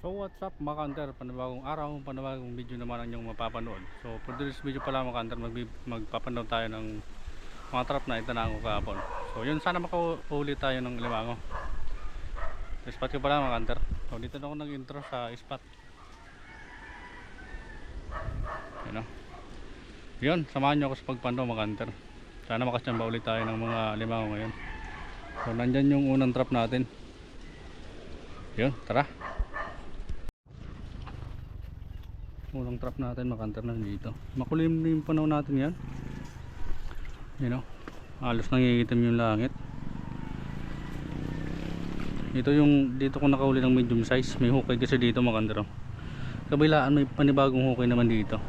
So what's up mga kanter, panibagong araw, panibagong video naman ang inyong mapapanood. So for this video pala mga kanter, magpapanood tayo ng mga trap na itanaan ko kahapon. So yun, sana makahuli tayo ng limango. So, spot ko pala mga kanter. So dito na ako nag-intro sa spot. Yun o. Yun, samahan nyo ako sa pagpando mga kanter. Sana makachamba ulit tayo ng mga limango ngayon. So nandyan yung unang trap natin. Yun, tara. Unang trap natin makanter na dito. Makulim na yung panahon natin yan. You know, halos nangigitim yung langit. Ito yung dito ko nakahuli ng medium size. May hukay kasi dito makanter. Kabilaan may panibagong hukay naman dito.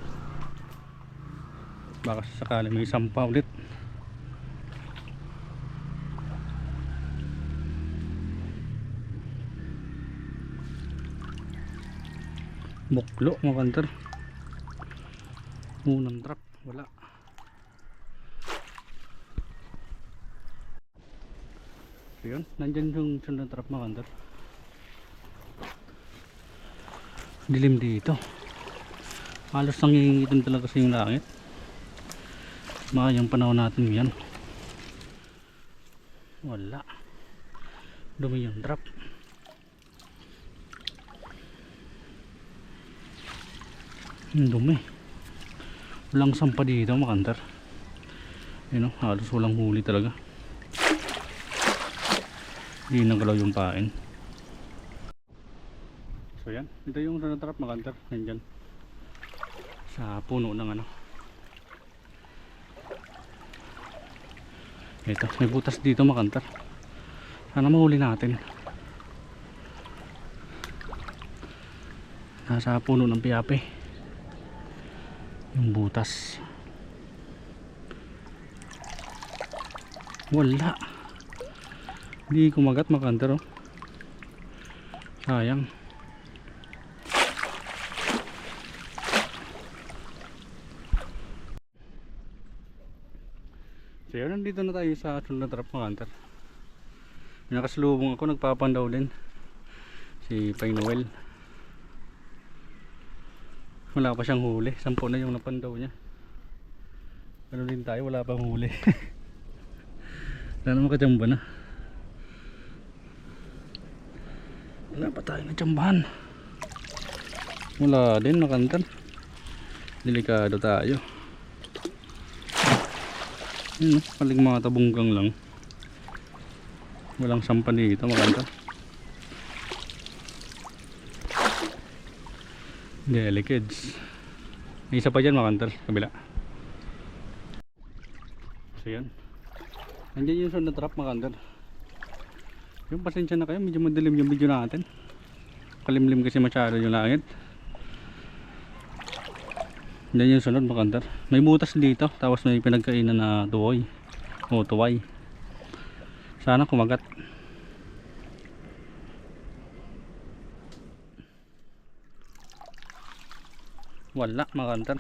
Baka sakali may sampa ulit. Buklo makanter. Unang trap wala. So yun, nandyan yung sunod trap makanter. Dilim dito. Halos nangingitim talaga sa yung langit. Yung panahon natin yan. Wala. Dumi yung trap. Dumi. Walang sampa dito makanter. Yun o, halos walang huli talaga. Hindi nagalaw yung pain. So yan, ito yung sunod trap makanter. Nandyan sa puno ng ano. Ito, may butas dito makanter. Sana mahuli natin. Nasa puno ng piyape yung butas. Wala. Hindi kumagat makanter oh. Sayang. So yun, nandito na tayo sa sunod na trap makanter. Nakasalubong ako, nagpapandaw din si Pay Noel. Wala pa siyang huli, 10 na yung napandaw niya. Ano din tayo, wala pang huli. Sana makachamba na. Wala pa tayo nachambahan. Wala din makanter. Delikado tayo. Yun, paling mga tabunggang lang. Walang sampa dito makanter. Delicates. May isa pa dyan makanter, kabila. So yan, nandiyan yung sunod trap makanter. Yung pasensya na kayo, medyo madilim yung video natin. Kalimlim kasi masyado yung langit. Nandiyan yung sunod makanter. May butas dito, tapos may pinagkainan na tuwoy o tuway. Sana kumagat. Wala makanter.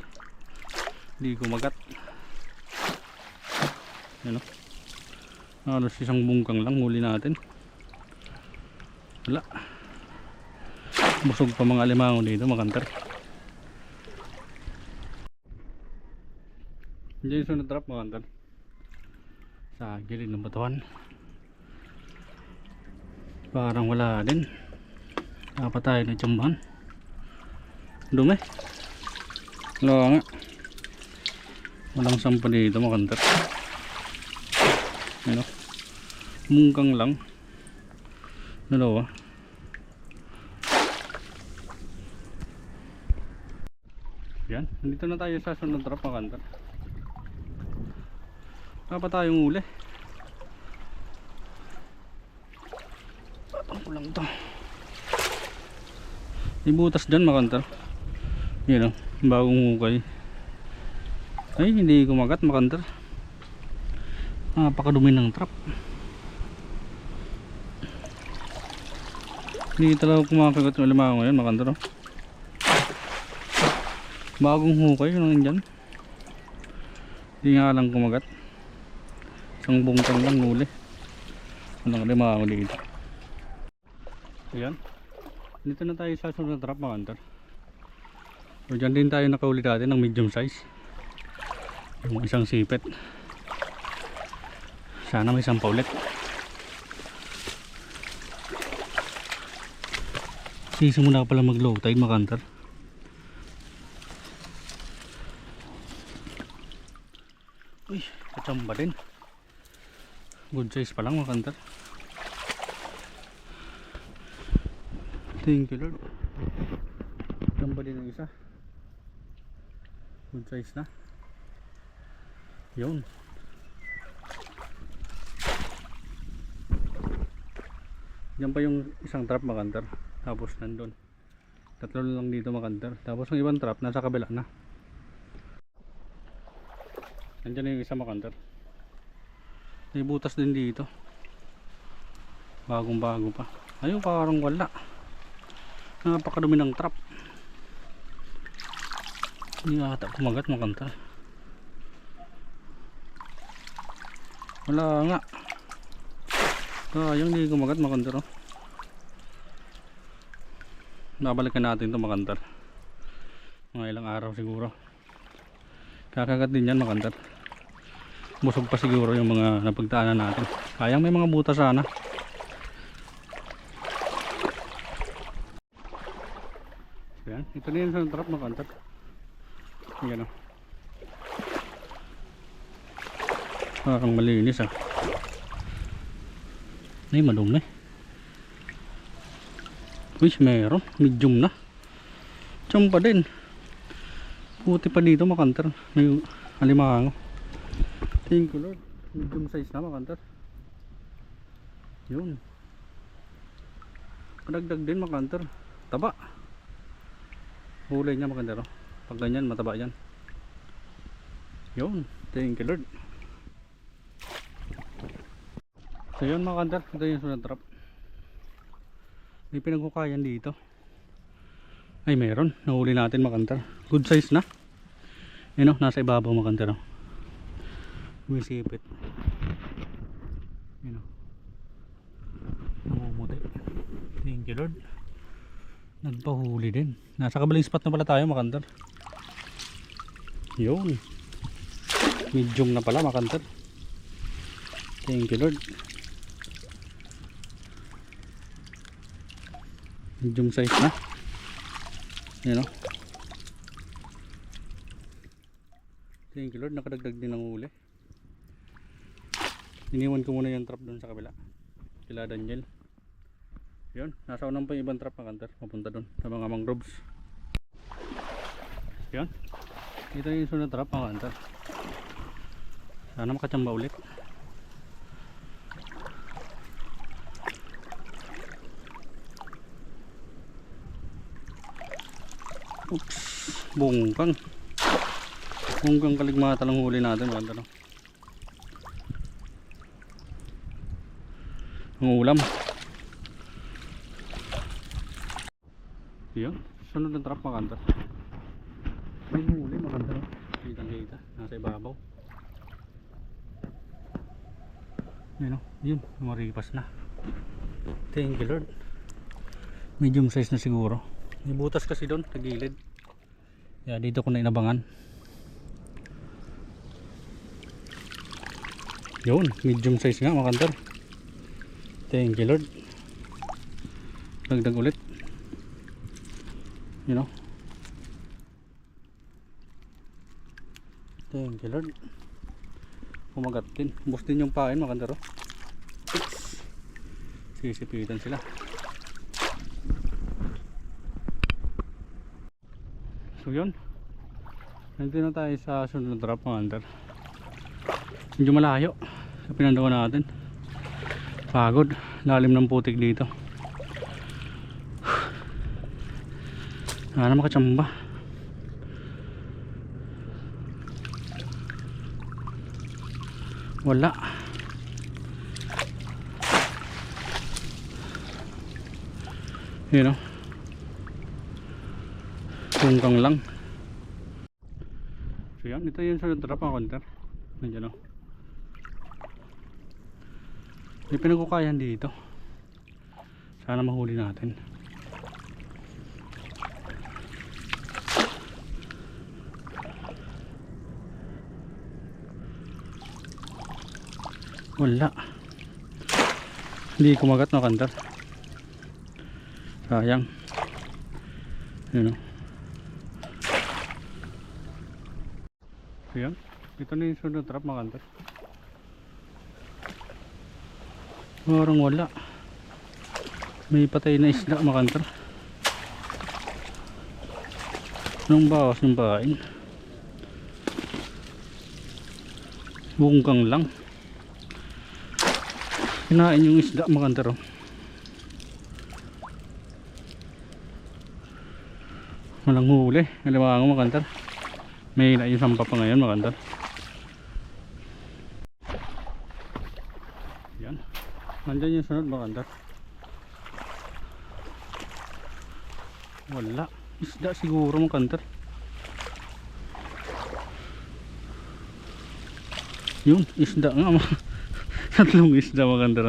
Hindi kumagat. Ano? Halos isang bungkang lang huli natin. Wala. Busog pa mga limango dito makanter. Diyan yung sunod trap makanter. Sa gilid ng batuhan. Parang wala din. Dapat tayo na tsambahan. Dumi. Wala nga. Walang sampa dito makanter. Ano? Mungkang lang. Dalawa. Yan. Nandito na tayo sa sunod trap makanter. Wala pa tayong uli. Ano ko lang ito. May butas dyan makanter. Yan o. Bagong hukay. Ay, hindi kumagat makanter. Napakadumi ng trap. Hindi talaga kumakagat yung limango ngayon makanter oh. Bagong hukay yun ang dyan. Hindi nga lang kumagat. Isang bungkang lang huli. Walang limango dito. Ayan. Dito na tayo sa sunod na trap mga hunter. So dyan din tayo nakahuli dati ng medium size. Yung isang sipet. Sana may isang paulit. Sisimula pala mag low tide mga hunter. Uy, kachamba din. Good size pa lang mga hunter. Thank you Lord. Kachamba din ang isa. Good size na. Yun. Yan pa yung isang trap mga hunter. Tapos nandun. Tatlo lang dito mga hunter. Tapos ang ibang trap nasa kabila na. Nandiyan na yung isa mga hunter. May butas din dito. Bagong bago pa. Ayun parang wala. Napakadumi ng trap. Hindi ata kumagat mga hunter. Wala nga. Yung hindi kumagat mga hunter. Babalikan natin ito mga hunter. Mga ilang araw siguro. Kakagat din yan mga hunter. Busog pa siguro yung mga napagdaanan natin. Sayang may mga butas sana. Yan, ito na yun sa trap mga hunter. Yan o. Parang malinis ah. Ay madumi. Uy meron, medium na. Tsamba din. Puti pa dito mga hunter. May alimango. Thank you Lord. Medium size na mga hunter. Yun. Padagdag din mga hunter. Taba. Hulay niya mga hunter. Pag ganyan mataba yan. Yun. Thank you Lord. So yun mga hunter. Ito yung sunod trap. May pinaghukayan dito. Ay meron. Nahuli natin mga hunter. Good size na. Yun o. Nasa ibabaw mga hunter. May sipit. Yun o. Namumuti. Thank you Lord. Nagpahuli din. Nasa kabaling spot na pala tayo mga hunter. Yun. Medium na pala mga hunter. Thank you Lord. Medium size na. Yun o. Thank you Lord. Nakadagdag din ng huli. Iniwan ko muna yung trap doon sa kabila kila Daniel. Yun, nasa unang pa yung ibang trap mga hunter. Mapunta doon sa mga mangroves. Yun, ito yung sunod trap mga hunter. Sana makachamba ulit. Oops, bungkang kaligmata lang huli natin mga hunter. Ang ulam. Yun, sunod ng trap mga hunter. May huli mga hunter. Kitang kita, nasa ibabaw. Yun o, yun, maripas na. Thank you Lord. Medium size na siguro. May butas kasi doon, sa gilid. Kaya dito ko na inabangan. Yun, medium size nga mga hunter. Thank you Lord. Dagdag ulit. You know. Thank you Lord. Kumagat din. Bus din yung pain mga kandaro. Sisipitan sila. So yun. Nandito na tayo sa sunod na drop mga kandar. Medyo malayo sa pinandawan natin. Pagod, lalim ng putik dito. Sana makachamba. Wala. Yun o. Tungkang lang. So yan, ito yung sa drop ang counter. Nandiyan o. May pinagkukayan dito. Sana mahuli natin. Wala. Hindi kumagat no kantar. Sayang. Yun o. Ayan. Ito na yung sunod trap mga kantar. Parang wala. May patay na isda mga kantar. Anong bawas yung bahain? Bunggang lang. Kinain yung isda mga kantar. Walang huli. Alam mo mga kantar. May na yung sampa pa ngayon mga kantar. Yan. Nandyan yung sunod mga kantar. Wala. Isda siguro mga kantar. Yun, isda nga. Tatlong isda mga kantar.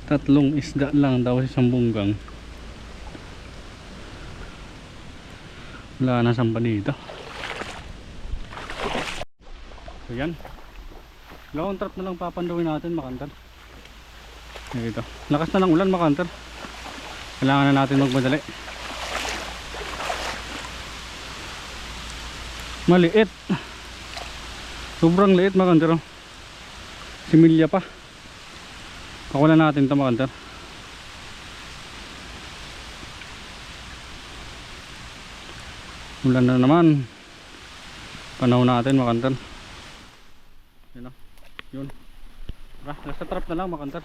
Tatlong isda lang daw sa isang bunggang. Wala na sampa dito. So yan. Dalawang trap na lang papandawin natin mga kantar. Ito. Lakas na ng ulan mga kantar. Kailangan na natin magmadali. Maliit. Sobrang liit mga kantar. Similya pa. Kakulan natin ito mga kantar. Ulan na naman. Panahon natin mga kantar. Yun o. Yun. Nasa trap na lang mga kantar.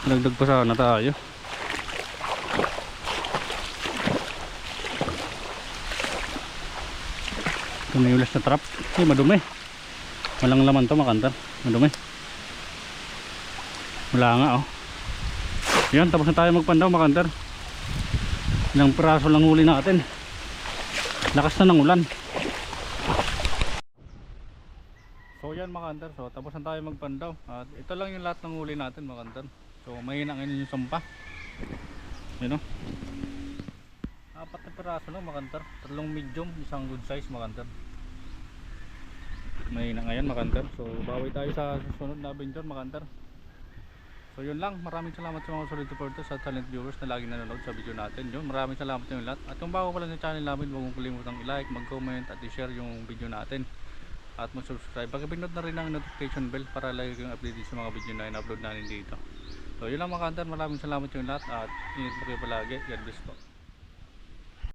Dagdag pa sana tayo. Tumiulas na trap. Ay madumi. Walang laman to mga kantar. Madumi. Wala nga oh. Yan, tapos na tayo magpandaw mga kantar. Ilang piraso lang huli natin. Lakas na ng ulan. So yan mga kantar. So tapos na tayo magpandaw. At ito lang yung lahat ng huli natin mga kantar. So mahina ngayon yung sampa. Yun o. 4 na piraso lang mga kantar. 3 medium, isang good size mga kantar. Mahina ngayon mga kantar. So bawi tayo sa susunod na adventure mga kantar. So yun lang, maraming salamat sa mga solid supporters at silent viewers na lagi nanonood sa video natin. Yun, maraming salamat sa inyo lahat. At kung bago pa lang sa channel namin, huwag mong kalimutang i-like, mag-comment at i-share yung video natin. At mag-subscribe. Pag-pinod na rin ang notification bell para lagi kang updated sa mga video na in-upload natin dito. So yun lang mga kantar, maraming salamat sa inyo lahat at ingat po kayo palagi. God bless po.